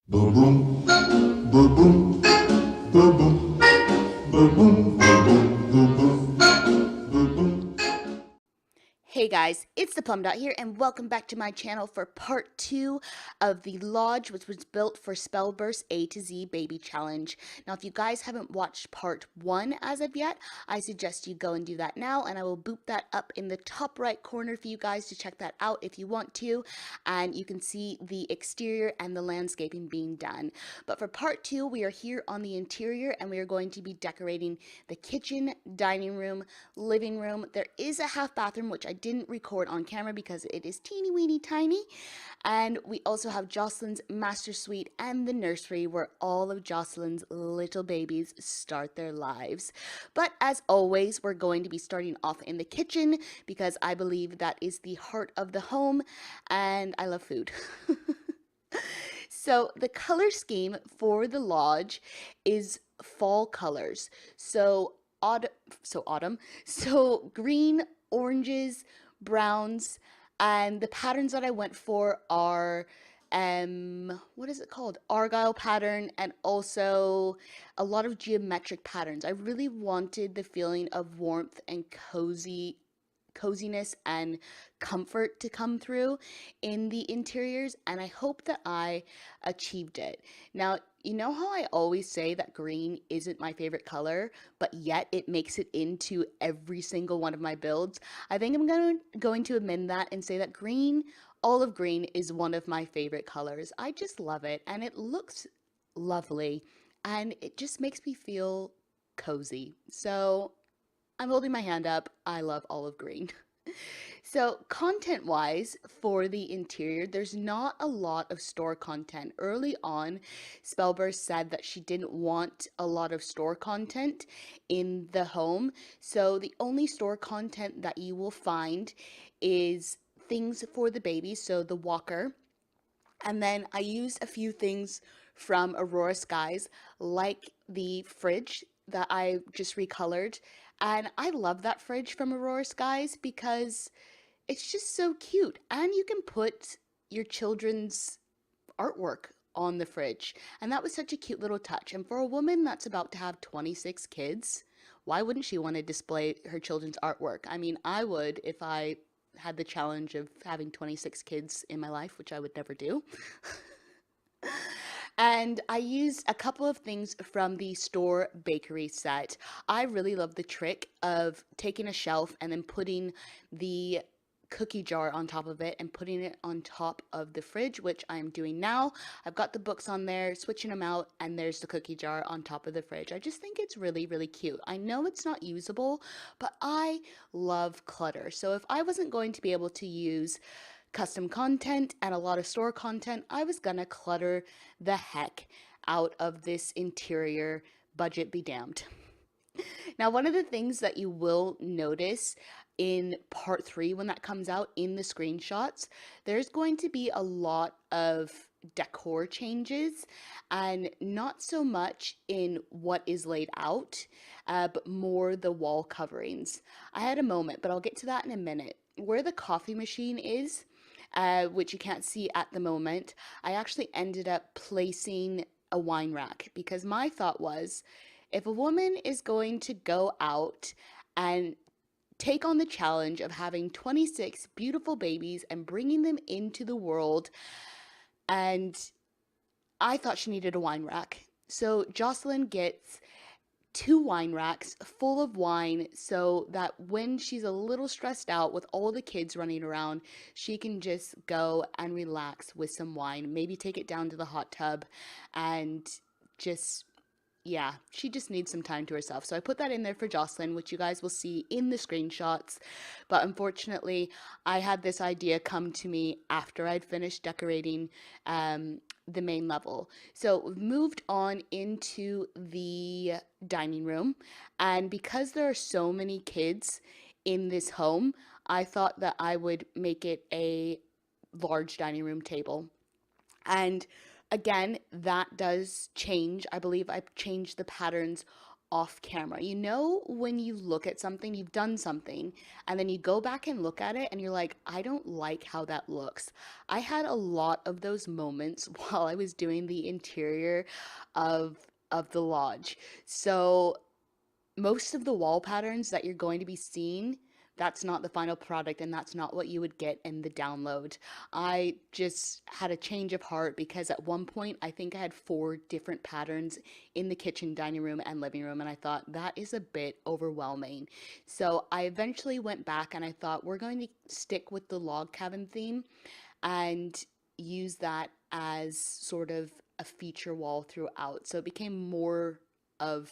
Boom boom, boom boom, boom boom, boom boom, boom boom, boom boom, boom boom. Hey guys, it's the Plum Dot here, and welcome back to my channel for part 2 of the Lodge, which was built for Spellburst A to Z Baby Challenge. Now, if you guys haven't watched part 1 as of yet, I suggest you go and do that now, and I will boop that up in the top right corner for you guys to check that out if you want to, and you can see the exterior and the landscaping being done. But for part 2, we are here on the interior, and we are going to be decorating the kitchen, dining room, living room. There is a half bathroom, which I didn't record on camera because it is teeny weeny tiny. And we also have Jocelyn's master suite and the nursery where all of Jocelyn's little babies start their lives. But as always, we're going to be starting off in the kitchen because I believe that is the heart of the home and I love food. So the color scheme for the lodge is fall colors. So autumn, autumn. So green, oranges, browns, and the patterns that I went for are what is it called? Argyle pattern and also a lot of geometric patterns. I really wanted the feeling of warmth and coziness and comfort to come through in the interiors, and I hope that I achieved it. Now, you know how I always say that green isn't my favorite color, but yet it makes it into every single one of my builds? I think I'm going to amend that and say that green, olive green, is one of my favorite colors. I just love it, and it looks lovely, and it just makes me feel cozy. So I'm holding my hand up. I love olive green. So, content wise, for the interior, there's not a lot of store content. Early on, Spellburst said that she didn't want a lot of store content in the home. So, the only store content that you will find is things for the baby, so the walker. And then I used a few things from Aurora Skies, like the fridge that I just recolored. And I love that fridge from Aurora Skies because it's just so cute. And you can put your children's artwork on the fridge. And that was such a cute little touch. And for a woman that's about to have 26 kids, why wouldn't she want to display her children's artwork? I mean, I would if I had the challenge of having 26 kids in my life, which I would never do. And I used a couple of things from the store bakery set. I really love the trick of taking a shelf and then putting the cookie jar on top of it and putting it on top of the fridge, which I'm doing now. I've got the books on there, switching them out, and there's the cookie jar on top of the fridge. I just think it's really, really cute. I know it's not usable, but I love clutter. So if I wasn't going to be able to use custom content and a lot of store content, I was gonna clutter the heck out of this interior, budget be damned. Now, one of the things that you will notice in part 3 when that comes out in the screenshots, there's going to be a lot of decor changes and not so much in what is laid out, but more the wall coverings. I had a moment, but I'll get to that in a minute. Where the coffee machine is, which you can't see at the moment, I actually ended up placing a wine rack because my thought was if a woman is going to go out and take on the challenge of having 26 beautiful babies and bringing them into the world, and I thought she needed a wine rack. So Jocelyn gets two wine racks full of wine so that when she's a little stressed out with all the kids running around, she can just go and relax with some wine, maybe take it down to the hot tub and just yeah, she just needs some time to herself. So I put that in there for Jocelyn, which you guys will see in the screenshots. But unfortunately, I had this idea come to me after I'd finished decorating the main level. So we've moved on into the dining room. And because there are so many kids in this home, I thought that I would make it a large dining room table. And again, that does change. I believe I've changed the patterns off camera. You know, when you look at something, you've done something, and then you go back and look at it and you're like, I don't like how that looks. I had a lot of those moments while I was doing the interior of the lodge. So most of the wall patterns that you're going to be seeing, that's not the final product and that's not what you would get in the download. I just had a change of heart because at one point I think I had four different patterns in the kitchen, dining room, and living room, and I thought that is a bit overwhelming. So I eventually went back and I thought we're going to stick with the log cabin theme and use that as sort of a feature wall throughout. So it became more of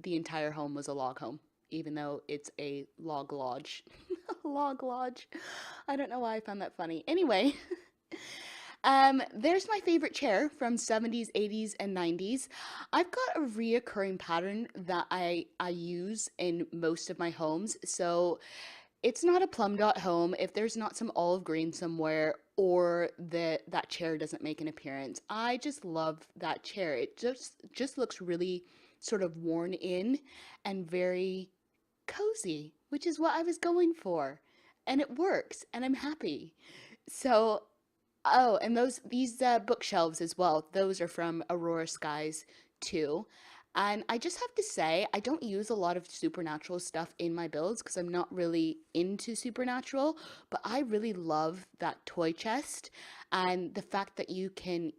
the entire home was a log home, even though it's a log lodge. Log lodge. I don't know why I found that funny. Anyway, there's my favorite chair from 70s, 80s, and 90s. I've got a reoccurring pattern that I use in most of my homes. So it's not a plum dot home if there's not some olive green somewhere or that chair doesn't make an appearance. I just love that chair. It just looks really sort of worn in and very cozy, which is what I was going for. And it works, and I'm happy. So, oh, and these bookshelves as well. Those are from Aurora Skies too. And I just have to say, I don't use a lot of supernatural stuff in my builds because I'm not really into supernatural, but I really love that toy chest and the fact that you can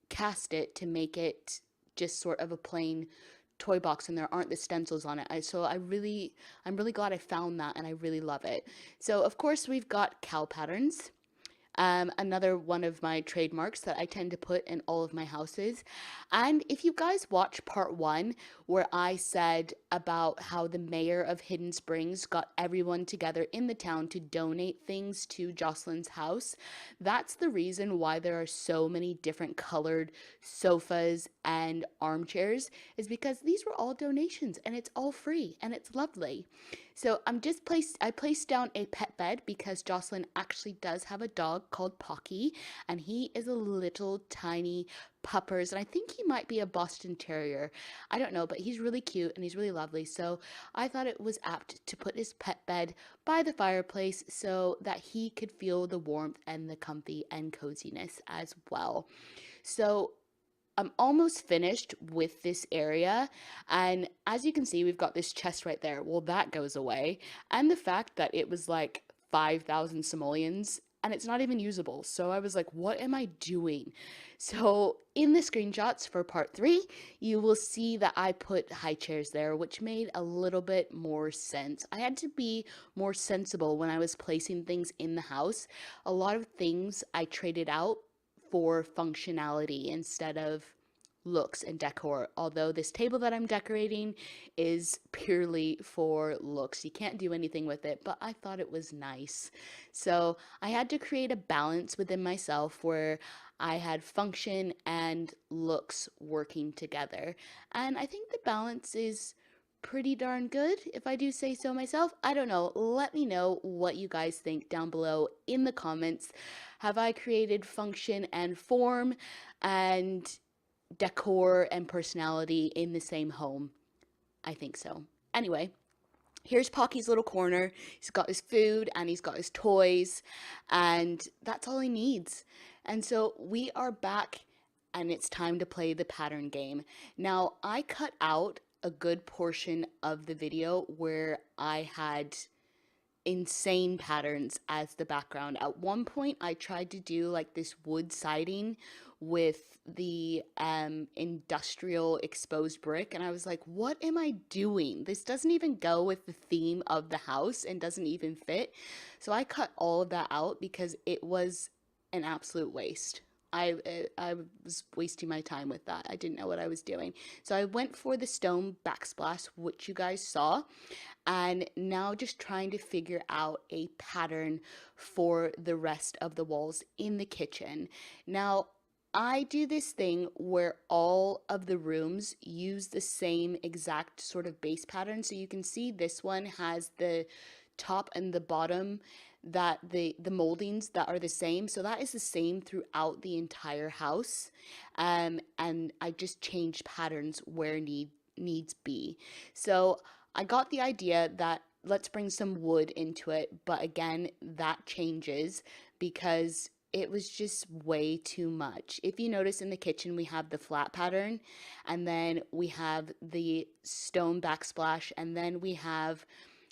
cast it to make it just sort of a plain toy box and there aren't the stencils on it. I'm really glad I found that and I really love it. So of course we've got cow patterns. Another one of my trademarks that I tend to put in all of my houses. And if you guys watch part one, where I said about how the mayor of Hidden Springs got everyone together in the town to donate things to Jocelyn's house, that's the reason why there are so many different colored sofas and armchairs, is because these were all donations and it's all free and it's lovely. So I placed down a pet bed because Jocelyn actually does have a dog called Pocky, and he is a little tiny puppers, and I think he might be a Boston Terrier. I don't know, but he's really cute and he's really lovely. So I thought it was apt to put his pet bed by the fireplace so that he could feel the warmth and the comfy and coziness as well. So I'm almost finished with this area, and as you can see, we've got this chest right there. Well, that goes away, and the fact that it was like 5,000 simoleons, and it's not even usable. So I was like, what am I doing? So in the screenshots for part three, you will see that I put high chairs there, which made a little bit more sense. I had to be more sensible when I was placing things in the house. A lot of things I traded out for functionality instead of looks and decor. Although this table that I'm decorating is purely for looks. You can't do anything with it, but I thought it was nice. So I had to create a balance within myself where I had function and looks working together. And I think the balance is pretty darn good, if I do say so myself. I don't know. Let me know what you guys think down below in the comments. Have I created function and form and decor and personality in the same home? I think so. Anyway, here's Pocky's little corner. He's got his food and he's got his toys, and that's all he needs. And so we are back and it's time to play the pattern game. Now, I cut out a good portion of the video where I had insane patterns as the background. At one point, I tried to do like this wood siding with the industrial exposed brick, and I was like, what am I doing? This doesn't even go with the theme of the house and doesn't even fit. So I cut all of that out because it was an absolute waste. I was wasting my time with that. I didn't know what I was doing. So I went for the stone backsplash, which you guys saw, and now just trying to figure out a pattern for the rest of the walls in the kitchen. Now, I do this thing where all of the rooms use the same exact sort of base pattern. So you can see this one has the top and the bottom, that the moldings that are the same. So that is the same throughout the entire house. And I just changed patterns needs be. So I got the idea that let's bring some wood into it, but again, that changes because it was just way too much. If you notice in the kitchen, we have the flat pattern, and then we have the stone backsplash, and then we have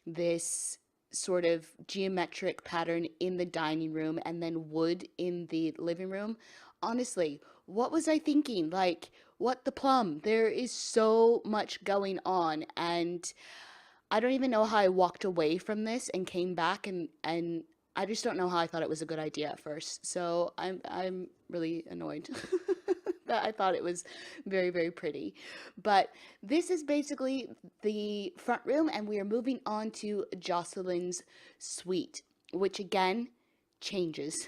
this sort of geometric pattern in the dining room, and then wood in the living room. Honestly, what was I thinking? Like, what the plum? There is so much going on, and I don't even know how I walked away from this and came back, and I just don't know how I thought it was a good idea at first. So I'm really annoyed that I thought it was very, very pretty. But this is basically the front room, and we are moving on to Jocelyn's suite, which again changes.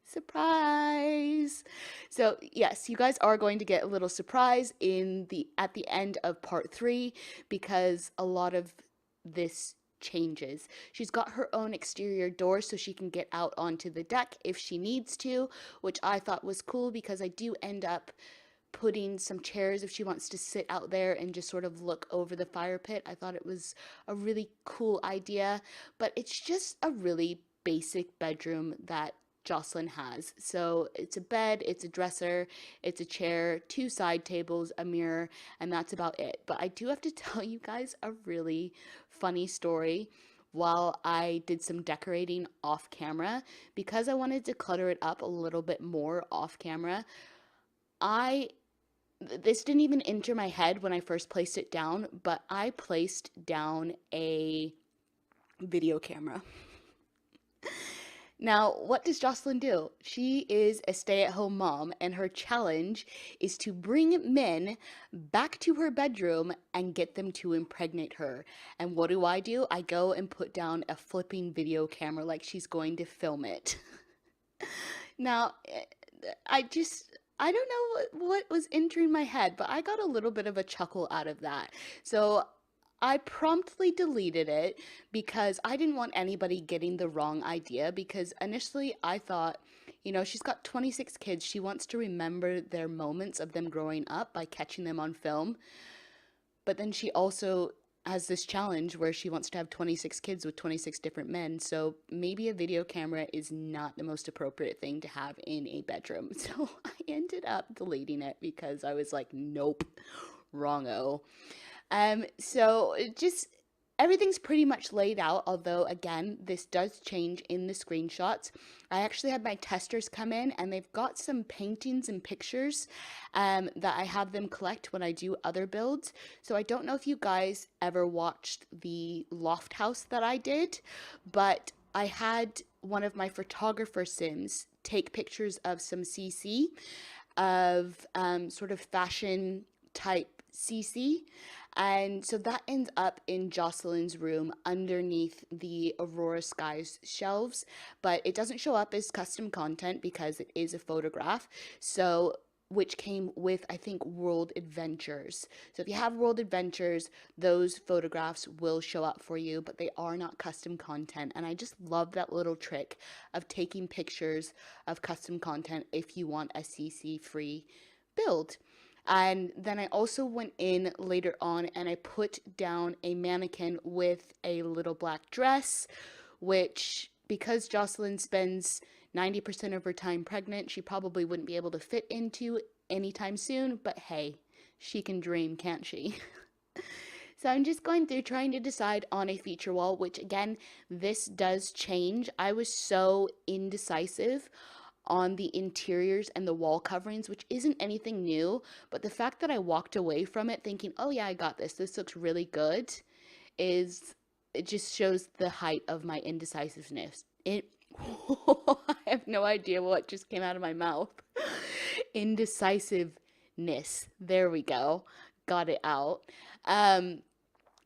Surprise. So yes, you guys are going to get a little surprise in the at the end of part 3 because a lot of this changes. She's got her own exterior door so she can get out onto the deck if she needs to, which I thought was cool because I do end up putting some chairs if she wants to sit out there and just sort of look over the fire pit. I thought it was a really cool idea, but it's just a really basic bedroom that Jocelyn has. So it's a bed, it's a dresser, it's a chair, 2 side tables, a mirror, and that's about it. But I do have to tell you guys a really funny story while I did some decorating off camera because I wanted to clutter it up a little bit more off camera. I this didn't even enter my head when I first placed it down, but I placed down a video camera. Now, what does Jocelyn do? She is a stay-at-home mom, and her challenge is to bring men back to her bedroom and get them to impregnate her. And what do? I go and put down a flipping video camera like she's going to film it. Now, I don't know what was entering my head, but I got a little bit of a chuckle out of that. So I promptly deleted it because I didn't want anybody getting the wrong idea. Because initially I thought, she's got 26 kids. She wants to remember their moments of them growing up by catching them on film. But then she also has this challenge where she wants to have 26 kids with 26 different men. So maybe a video camera is not the most appropriate thing to have in a bedroom. So I ended up deleting it because I was like, nope, wrong-o. So just everything's pretty much laid out, although again, this does change in the screenshots. I actually had my testers come in and they've got some paintings and pictures that I have them collect when I do other builds. So I don't know if you guys ever watched the loft house that I did, but I had one of my photographer sims take pictures of some CC of sort of fashion type CC. And so that ends up in Jocelyn's room underneath the Aurora Skies shelves, but it doesn't show up as custom content because it is a photograph. So which came with, I think, World Adventures. So if you have World Adventures, those photographs will show up for you, but they are not custom content. And I just love that little trick of taking pictures of custom content if you want a CC free build. And then I also went in later on and I put down a mannequin with a little black dress, which because Jocelyn spends 90% of her time pregnant, she probably wouldn't be able to fit into anytime soon, but hey, she can dream, can't she? So I'm just going through trying to decide on a feature wall, which again, this does change. I was so indecisive on the interiors and the wall coverings, which isn't anything new, but the fact that I walked away from it thinking, oh yeah, I got this, this looks really good, it just shows the height of my indecisiveness. I have no idea what just came out of my mouth. Indecisiveness. There we go. Got it out.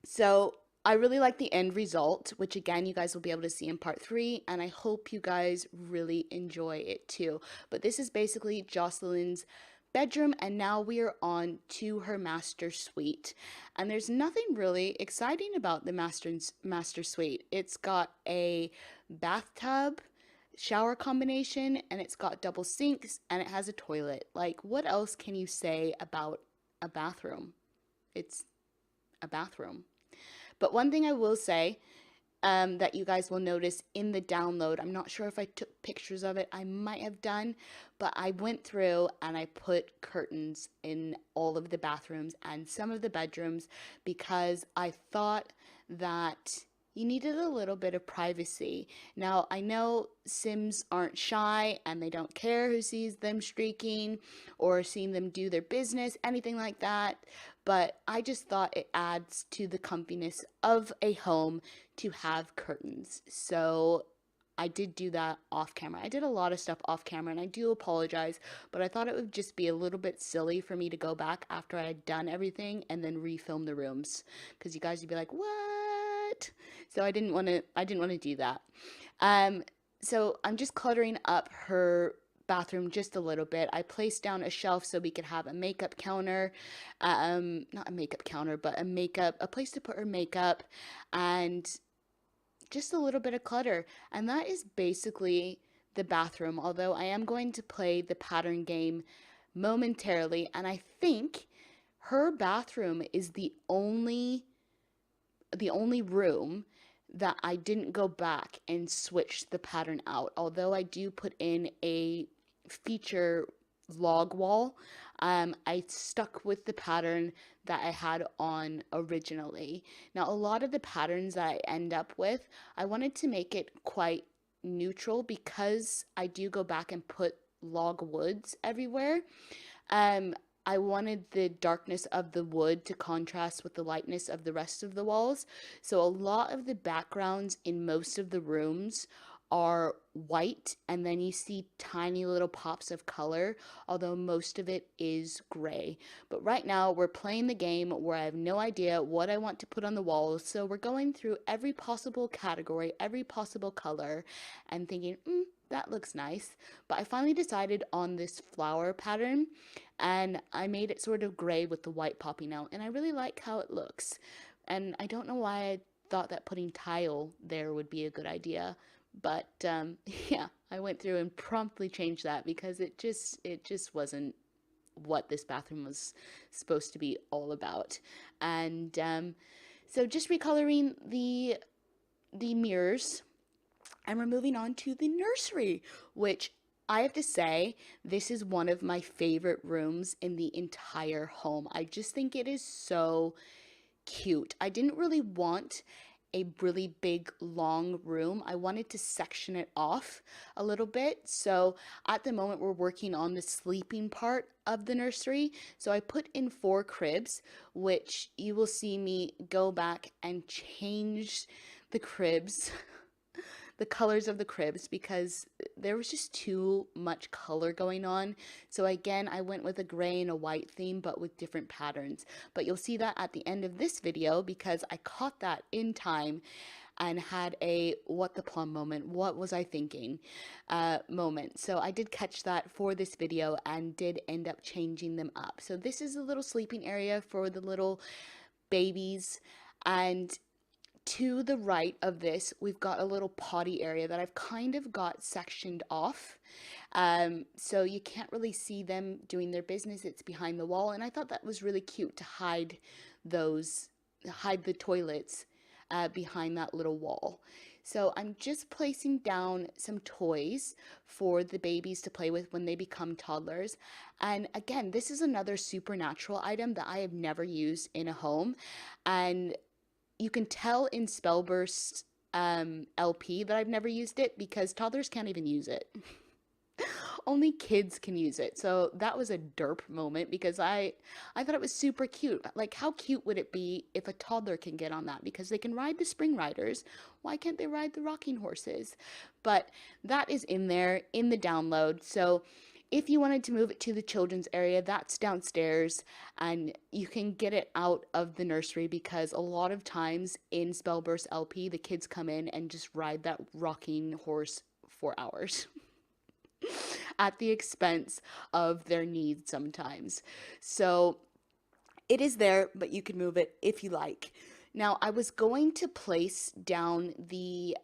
So I really like the end result, which again, you guys will be able to see in part 3, and I hope you guys really enjoy it too. But this is basically Jocelyn's bedroom, and now we are on to her master suite. And there's nothing really exciting about the master suite. It's got a bathtub, shower combination, and it's got double sinks, and it has a toilet. Like, what else can you say about a bathroom? it's a bathroom. But one thing I will say, that you guys will notice in the download. I'm not sure if I took pictures of it. I might have done, but I went through and I put curtains in all of the bathrooms and some of the bedrooms because I thought that you needed a little bit of privacy. Now, I know Sims aren't shy and they don't care who sees them streaking or seeing them do their business, anything like that. But I just thought it adds to the comfiness of a home to have curtains. So I did do that off camera. I did a lot of stuff off camera and I do apologize, but I thought it would just be a little bit silly for me to go back after I had done everything and then refilm the rooms because you guys would be like, "What?" So I didn't want to do that. Um so I'm just cluttering up her bathroom just a little bit. I placed down a shelf so we could have a makeup counter, not a makeup counter, but a place to put her makeup, and just a little bit of clutter. And that is basically the bathroom, although I am going to play the pattern game momentarily. And I think her bathroom is the only room that I didn't go back and switch the pattern out. Although I do put in a feature log wall, I stuck with the pattern that I had on originally. Now, a lot of the patterns that I end up with, I wanted to make it quite neutral because I do go back and put log woods everywhere. Um, I wanted the darkness of the wood to contrast with the lightness of the rest of the walls. So a lot of the backgrounds in most of the rooms are white, and then you see tiny little pops of color, although most of it is gray. But right now we're playing the game where I have no idea what I want to put on the walls. So we're going through every possible category, every possible color, and thinking, that looks nice. But I finally decided on this flower pattern and I made it sort of gray with the white popping out, and I really like how it looks. And I don't know why I thought that putting tile there would be a good idea, but yeah, I went through and promptly changed that because it just wasn't what this bathroom was supposed to be all about. And so just recoloring the mirrors, and we're moving on to the nursery, which I have to say, this is one of my favorite rooms in the entire home. I just think it is so cute. I didn't really want a really big long room. I wanted to section it off a little bit. So at the moment we're working on the sleeping part of the nursery. So I put in 4 cribs, which you will see me go back and change the cribs, the colors of the cribs, because there was just too much color going on. So again, I went with a gray and a white theme, but with different patterns. But you'll see that at the end of this video because I caught that in time and had a what the plum moment, what was I thinking moment. So I did catch that for this video and did end up changing them up. So this is a little sleeping area for the little babies, and to the right of this, we've got a little potty area that I've kind of got sectioned off. So you can't really see them doing their business. It's behind the wall. And I thought that was really cute to hide the toilets behind that little wall. So I'm just placing down some toys for the babies to play with when they become toddlers. And again, this is another supernatural item that I have never used in a home. And you can tell in Spellburst LP that I've never used it because toddlers can't even use it. Only kids can use it. So that was a derp moment because I thought it was super cute. Like, how cute would it be if a toddler can get on that? Because they can ride the spring riders. Why can't they ride the rocking horses? But that is in there in the download. So if you wanted to move it to the children's area, that's downstairs, and you can get it out of the nursery because a lot of times in Spellburst LP, the kids come in and just ride that rocking horse for hours at the expense of their needs sometimes. So it is there, but you can move it if you like. Now, I was going to place down the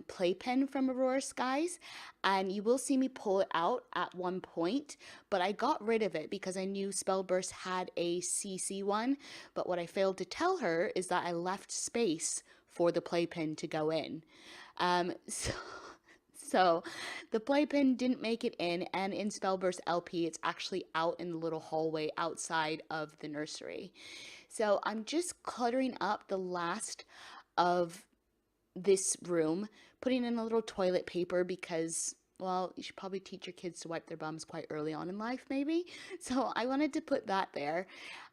playpen from Aurora Skies, and you will see me pull it out at one point, but I got rid of it because I knew Spellburst had a CC one, but what I failed to tell her is that I left space for the playpen to go in. So, so the playpen didn't make it in, and in Spellburst LP, it's actually out in the little hallway outside of the nursery. So I'm just cluttering up the last of this room, putting in a little toilet paper because, well, you should probably teach your kids to wipe their bums quite early on in life, maybe. So I wanted to put that there.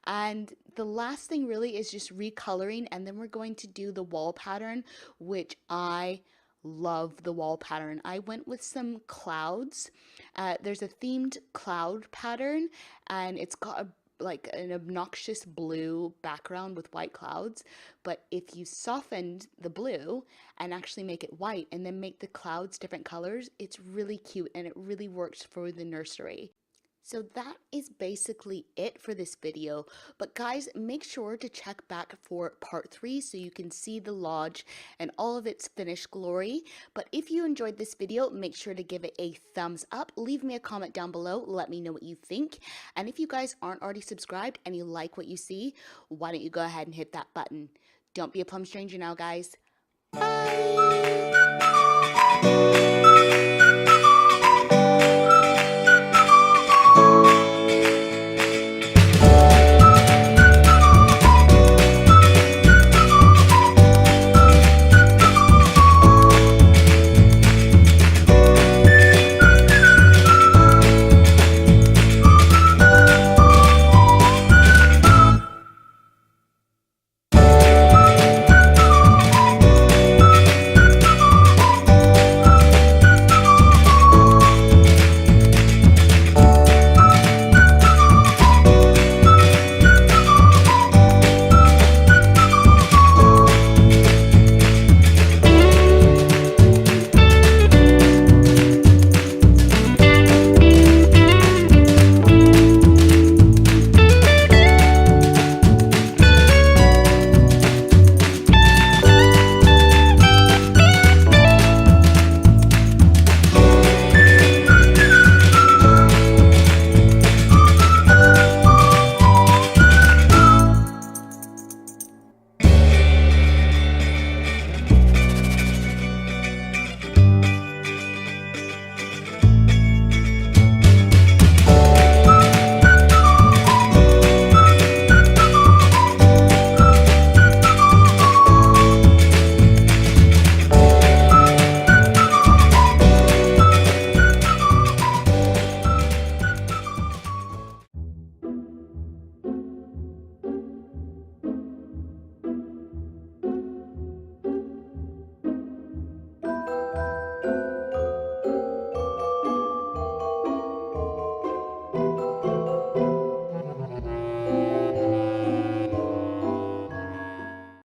And the last thing really is just recoloring, and then we're going to do the wall pattern, which I love the wall pattern. I went with some clouds. There's a themed cloud pattern, and it's got a like an obnoxious blue background with white clouds, but if you softened the blue and actually make it white and then make the clouds different colors, it's really cute and it really works for the nursery. So that is basically it for this video, but guys, make sure to check back for part 3 so you can see the lodge and all of its finished glory. But if you enjoyed this video, make sure to give it a thumbs up, leave me a comment down below, let me know what you think, and if you guys aren't already subscribed and you like what you see, why don't you go ahead and hit that button. Don't be a plum stranger now, guys. Bye!